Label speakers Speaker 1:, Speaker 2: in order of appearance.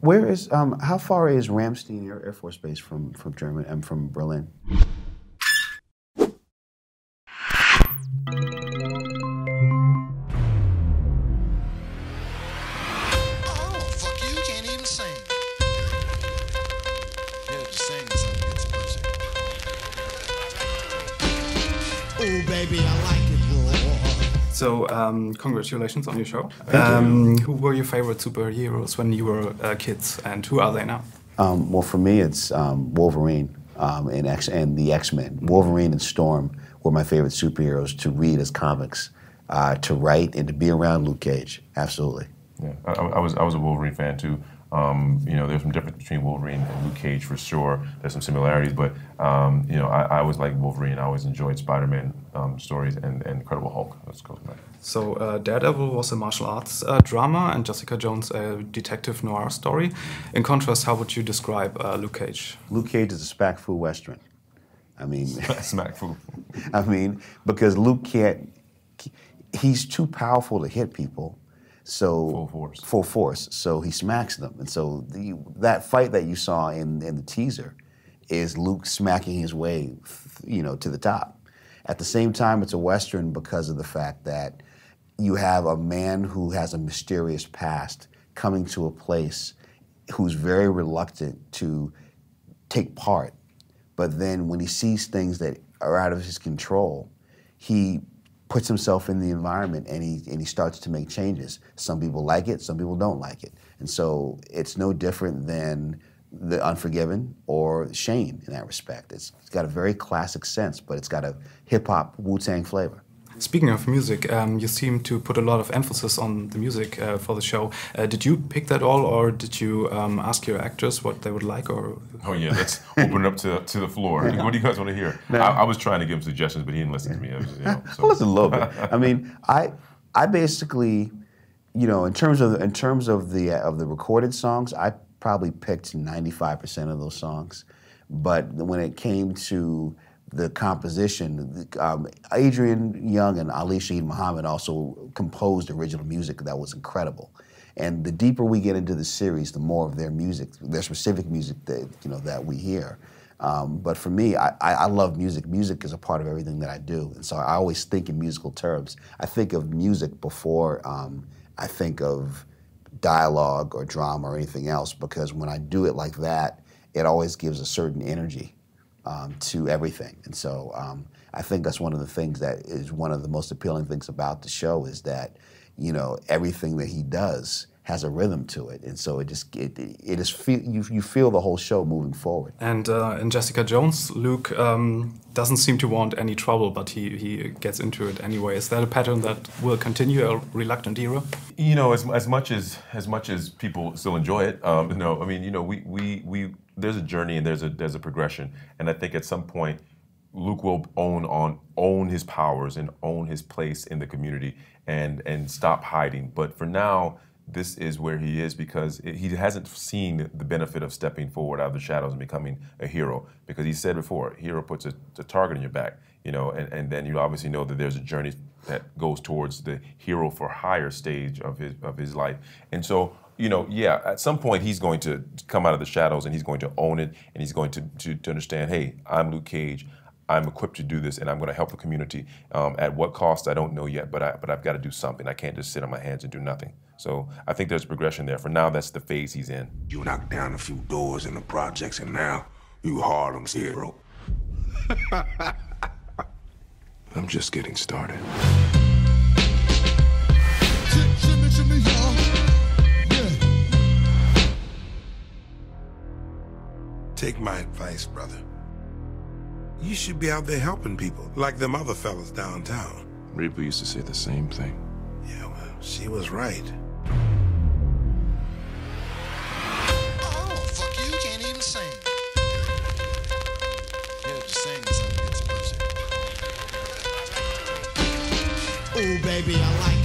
Speaker 1: Where is, how far is Ramstein Air Force Base from Germany and from Berlin?
Speaker 2: So, congratulations on your show. Who were your favorite superheroes when you were kids, and who are they now?
Speaker 1: Well, for me, it's Wolverine and the X-Men. Wolverine and Storm were my favorite superheroes to read as comics, to write, and to be around Luke Cage. Absolutely.
Speaker 3: Yeah, I was a Wolverine fan too. You know, there's some difference between Wolverine and Luke Cage for sure. There's some similarities, but you know, I always liked Wolverine. I always enjoyed Spider-Man stories and Incredible Hulk. Let's go back.
Speaker 2: So Daredevil was a martial arts drama, and Jessica Jones a detective noir story. In contrast, how would you describe Luke Cage?
Speaker 1: Luke Cage is a smack fu western. I mean,
Speaker 3: smack fu.
Speaker 1: I mean, because Luke can't. He's too powerful to hit people. So full force. So he smacks them, and so that fight that you saw in the teaser is Luke smacking his way, you know, to the top. At the same time, it's a western because of the fact that you have a man who has a mysterious past coming to a place who's very reluctant to take part, but then when he sees things that are out of his control, he puts himself in the environment and he starts to make changes. Some people like it, some people don't like it. And so it's no different than The Unforgiven or Shane in that respect. It's got a very classic sense, but it's got a hip-hop Wu-Tang flavor.
Speaker 2: Speaking of music, you seem to put a lot of emphasis on the music for the show. Did you pick that all, or did you ask your actors what they would like? Or
Speaker 3: oh yeah, let's open it up to the floor. What do you guys want to hear? I was trying to give him suggestions, but he didn't listen to me. I was just, you know, so.
Speaker 1: I listened a little bit. I mean, I basically, you know, in terms of the recorded songs, I probably picked 95% of those songs, but when it came to the composition, Adrian Young and Ali Shaheed Muhammad also composed original music that was incredible. And the deeper we get into the series, the more of their music, their specific music that, you know, that we hear. But for me, I love music. Music is a part of everything that I do. And so I always think in musical terms. I think of music before I think of dialogue or drama or anything else, because when I do it like that, it always gives a certain energy to everything. And so I think that's one of the things that is one of the most appealing things about the show, is that, you know, everything that he does has a rhythm to it, and so you feel the whole show moving forward.
Speaker 2: And in Jessica Jones, Luke doesn't seem to want any trouble, but he gets into it anyway. Is that a pattern that will continue, a reluctant hero? You
Speaker 3: know, as much as people still enjoy it, no, I mean, you know, we there's a journey and there's a progression, and I think at some point Luke will own his powers and own his place in the community and stop hiding. But for now, this is where he is because he hasn't seen the benefit of stepping forward out of the shadows and becoming a hero. Because he said before, a hero puts a target on your back, you know, and then you obviously know that there's a journey that goes towards the hero for higher stage of his life. And so, you know, yeah, at some point he's going to come out of the shadows and he's going to own it, and he's going to understand, hey, I'm Luke Cage. I'm equipped to do this, and I'm going to help the community. At what cost, I don't know yet, but I've got to do something. I can't just sit on my hands and do nothing. So I think there's progression there. For now, that's the phase he's in.
Speaker 4: You knocked down a few doors in the projects, and now you Harlem's hero. I'm just getting started. Take my advice, brother. You should be out there helping people, like them other fellas downtown.
Speaker 5: Reba used to say the same thing.
Speaker 4: Yeah, well, she was right.
Speaker 6: Oh, fuck you can't even sing. Yeah, just sing something gets pussy. Oh, baby, I like